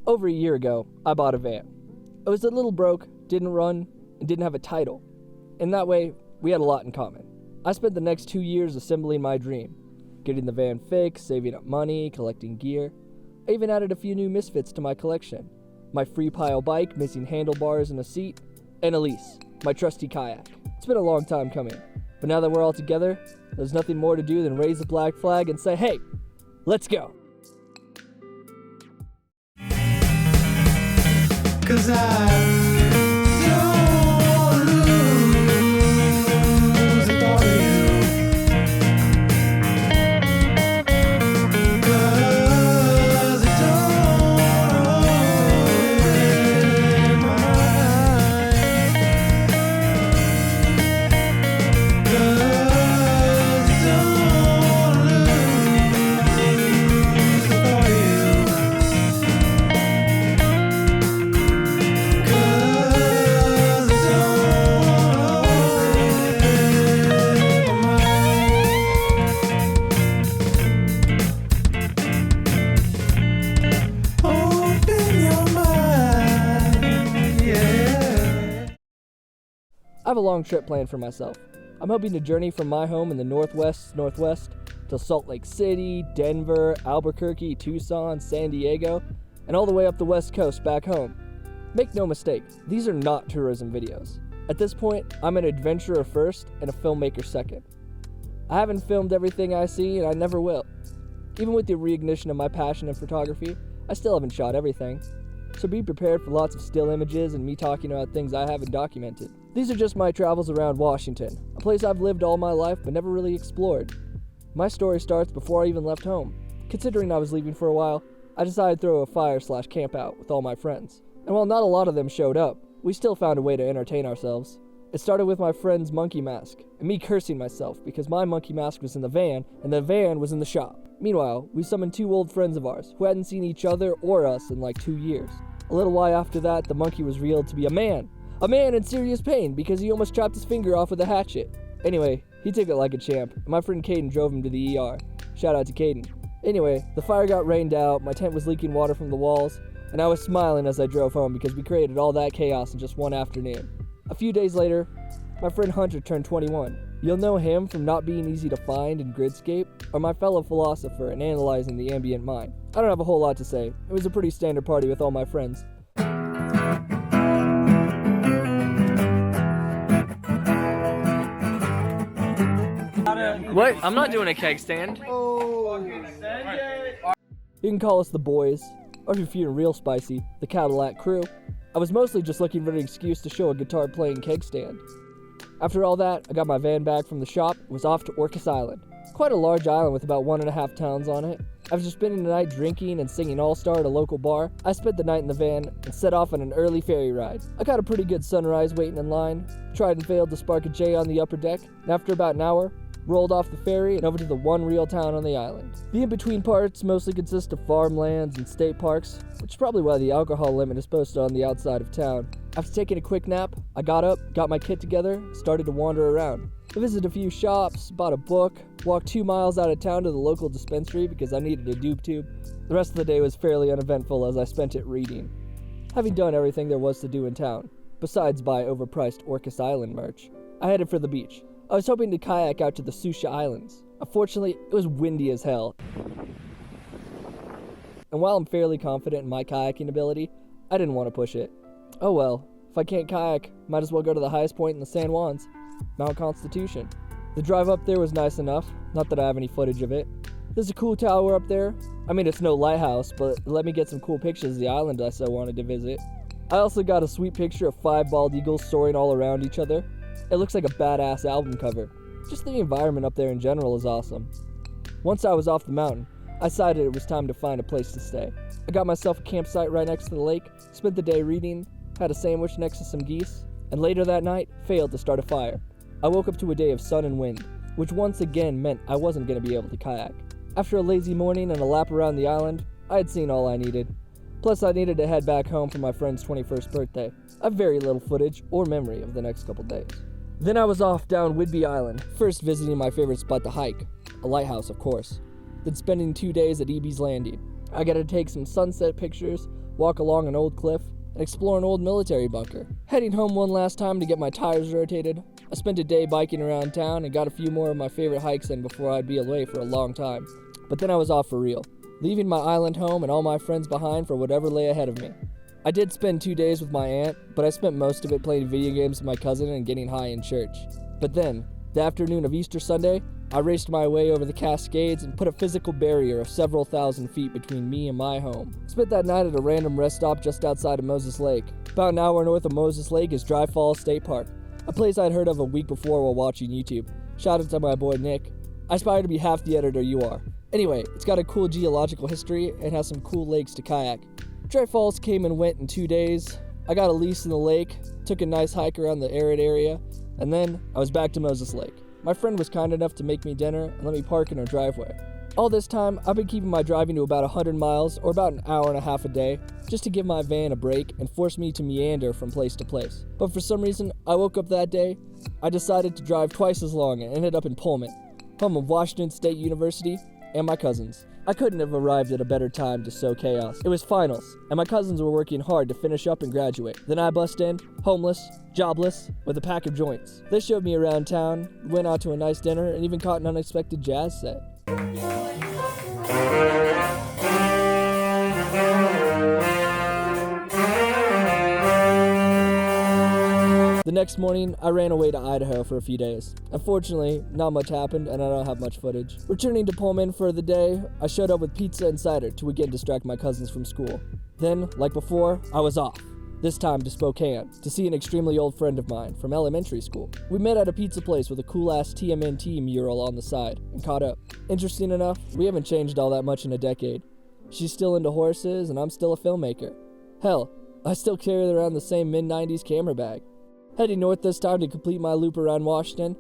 Over a year ago, I bought a van. I was a little broke, didn't run, and didn't have a title. In that way, we had a lot in common. I spent the next 2 years assembling my dream, getting the van fixed, saving up money, collecting gear. I even added a few new misfits to my collection. My free pile bike, missing handlebars and a seat, and Elise, my trusty kayak. It's been a long time coming, but now that we're all together, there's nothing more to do than raise the black flag and say, hey, let's go. 'Cause I don't lose the thought of you. 'Cause it don't in my mind. 'Cause it don't lose the thought of you. I have a long trip planned for myself. I'm hoping to journey from my home in the northwest to Salt Lake City, Denver, Albuquerque, Tucson, San Diego, and all the way up the west coast back home. Make no mistake, these are not tourism videos. At this point, I'm an adventurer first and a filmmaker second. I haven't filmed everything I see, and I never will. Even with the reignition of my passion in photography, I still haven't shot everything. So be prepared for lots of still images and me talking about things I haven't documented. These are just my travels around Washington, a place I've lived all my life but never really explored. My story starts before I even left home. Considering I was leaving for a while, I decided to throw a fire/camp out with all my friends. And while not a lot of them showed up, we still found a way to entertain ourselves. It started with my friend's monkey mask, and me cursing myself because my monkey mask was in the van, and the van was in the shop. Meanwhile, we summoned 2 old friends of ours, who hadn't seen each other or us in like 2 years. A little while after that, the monkey was revealed to be a man in serious pain because he almost chopped his finger off with a hatchet. Anyway, he took it like a champ, and my friend Kadin drove him to the ER. Shout out to Kadin. Anyway, the fire got rained out, my tent was leaking water from the walls, and I was smiling as I drove home because we created all that chaos in just one afternoon. A few days later, my friend Hunter turned 21. You'll know him from not being easy to find in Gridscape, or my fellow philosopher in analyzing the ambient mind. I don't have a whole lot to say. It was a pretty standard party with all my friends. What? I'm not doing a keg stand. You can call us the boys, or if you're feeling real spicy, the Cadillac crew. I was mostly just looking for an excuse to show a guitar-playing keg stand. After all that, I got my van back from the shop and was off to Orcas Island. Quite a large island with about 1.5 towns on it. After spending the night drinking and singing All-Star at a local bar, I spent the night in the van and set off on an early ferry ride. I got a pretty good sunrise waiting in line, tried and failed to spark a J on the upper deck, and after about an hour, rolled off the ferry and over to the one real town on the island. The in-between parts mostly consist of farmlands and state parks, which is probably why the alcohol limit is posted on the outside of town. After taking a quick nap, I got up, got my kit together, and started to wander around. I visited a few shops, bought a book, walked 2 miles out of town to the local dispensary because I needed a doob tube. The rest of the day was fairly uneventful as I spent it reading. Having done everything there was to do in town, besides buy overpriced Orcas Island merch, I headed for the beach. I was hoping to kayak out to the Susha Islands. Unfortunately, it was windy as hell. And while I'm fairly confident in my kayaking ability, I didn't want to push it. Oh well, if I can't kayak, might as well go to the highest point in the San Juans, Mount Constitution. The drive up there was nice enough, not that I have any footage of it. There's a cool tower up there. I mean, it's no lighthouse, but it let me get some cool pictures of the island I so wanted to visit. I also got a sweet picture of 5 bald eagles soaring all around each other. It looks like a badass album cover. Just the environment up there in general is awesome. Once I was off the mountain, I decided it was time to find a place to stay. I got myself a campsite right next to the lake, spent the day reading, had a sandwich next to some geese, and later that night, failed to start a fire. I woke up to a day of sun and wind, which once again meant I wasn't going to be able to kayak. After a lazy morning and a lap around the island, I had seen all I needed. Plus, I needed to head back home for my friend's 21st birthday. I have very little footage or memory of the next couple days. Then I was off down Whidbey Island, first visiting my favorite spot to hike, a lighthouse of course, then spending 2 days at E.B.'s Landing. I got to take some sunset pictures, walk along an old cliff, and explore an old military bunker. Heading home one last time to get my tires rotated, I spent a day biking around town and got a few more of my favorite hikes in before I'd be away for a long time. But then I was off for real, leaving my island home and all my friends behind for whatever lay ahead of me. I did spend 2 days with my aunt, but I spent most of it playing video games with my cousin and getting high in church. But then, the afternoon of Easter Sunday, I raced my way over the Cascades and put a physical barrier of several thousand feet between me and my home. Spent that night at a random rest stop just outside of Moses Lake. About an hour north of Moses Lake is Dry Falls State Park, a place I'd heard of a week before while watching YouTube. Shout out to my boy Nick. I aspire to be half the editor you are. Anyway, it's got a cool geological history and has some cool lakes to kayak. Dry Falls came and went in 2 days. I got a lease in the lake, took a nice hike around the arid area, and then I was back to Moses Lake. My friend was kind enough to make me dinner and let me park in her driveway. All this time, I've been keeping my driving to about 100 miles or about an hour and a half a day, just to give my van a break and force me to meander from place to place. But for some reason, I woke up that day, I decided to drive twice as long and ended up in Pullman, home of Washington State University and my cousins. I couldn't have arrived at a better time to sow chaos. It was finals, and my cousins were working hard to finish up and graduate. Then I bust in, homeless, jobless, with a pack of joints. They showed me around town, went out to a nice dinner, and even caught an unexpected jazz set. The next morning, I ran away to Idaho for a few days. Unfortunately, not much happened and I don't have much footage. Returning to Pullman for the day, I showed up with pizza and cider to again distract my cousins from school. Then, like before, I was off. This time to Spokane, to see an extremely old friend of mine from elementary school. We met at a pizza place with a cool-ass TMNT mural on the side, and caught up. Interesting enough, we haven't changed all that much in a decade. She's still into horses, and I'm still a filmmaker. Hell, I still carry around the same mid-90s camera bag. Heading north this time to complete my loop around Washington,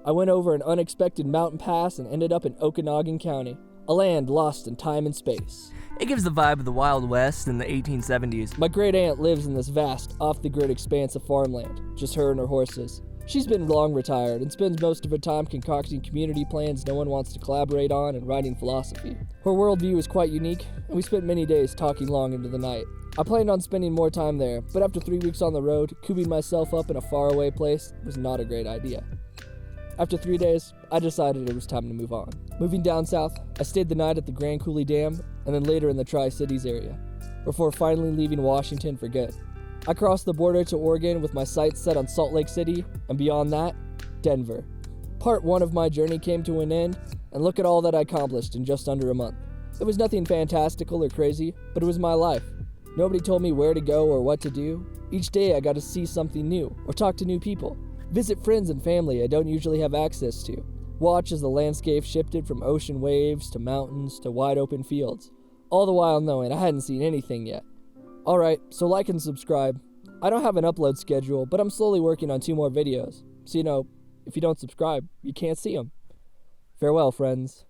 I went over an unexpected mountain pass and ended up in Okanagan County, a land lost in time and space. It gives the vibe of the Wild West in the 1870s. My great aunt lives in this vast, off-the-grid expanse of farmland, just her and her horses. She's been long retired and spends most of her time concocting community plans no one wants to collaborate on and writing philosophy. Her worldview is quite unique, and we spent many days talking long into the night. I planned on spending more time there, but after 3 weeks on the road, cooping myself up in a faraway place was not a great idea. After 3 days, I decided it was time to move on. Moving down south, I stayed the night at the Grand Coulee Dam, and then later in the Tri-Cities area, before finally leaving Washington for good. I crossed the border to Oregon with my sights set on Salt Lake City, and beyond that, Denver. Part 1 of my journey came to an end, and look at all that I accomplished in just under a month. It was nothing fantastical or crazy, but it was my life. Nobody told me where to go or what to do. Each day I got to see something new, or talk to new people. Visit friends and family I don't usually have access to. Watch as the landscape shifted from ocean waves to mountains to wide open fields, all the while knowing I hadn't seen anything yet. Alright, so like and subscribe. I don't have an upload schedule, but I'm slowly working on 2 more videos. So if you don't subscribe, you can't see them. Farewell, friends.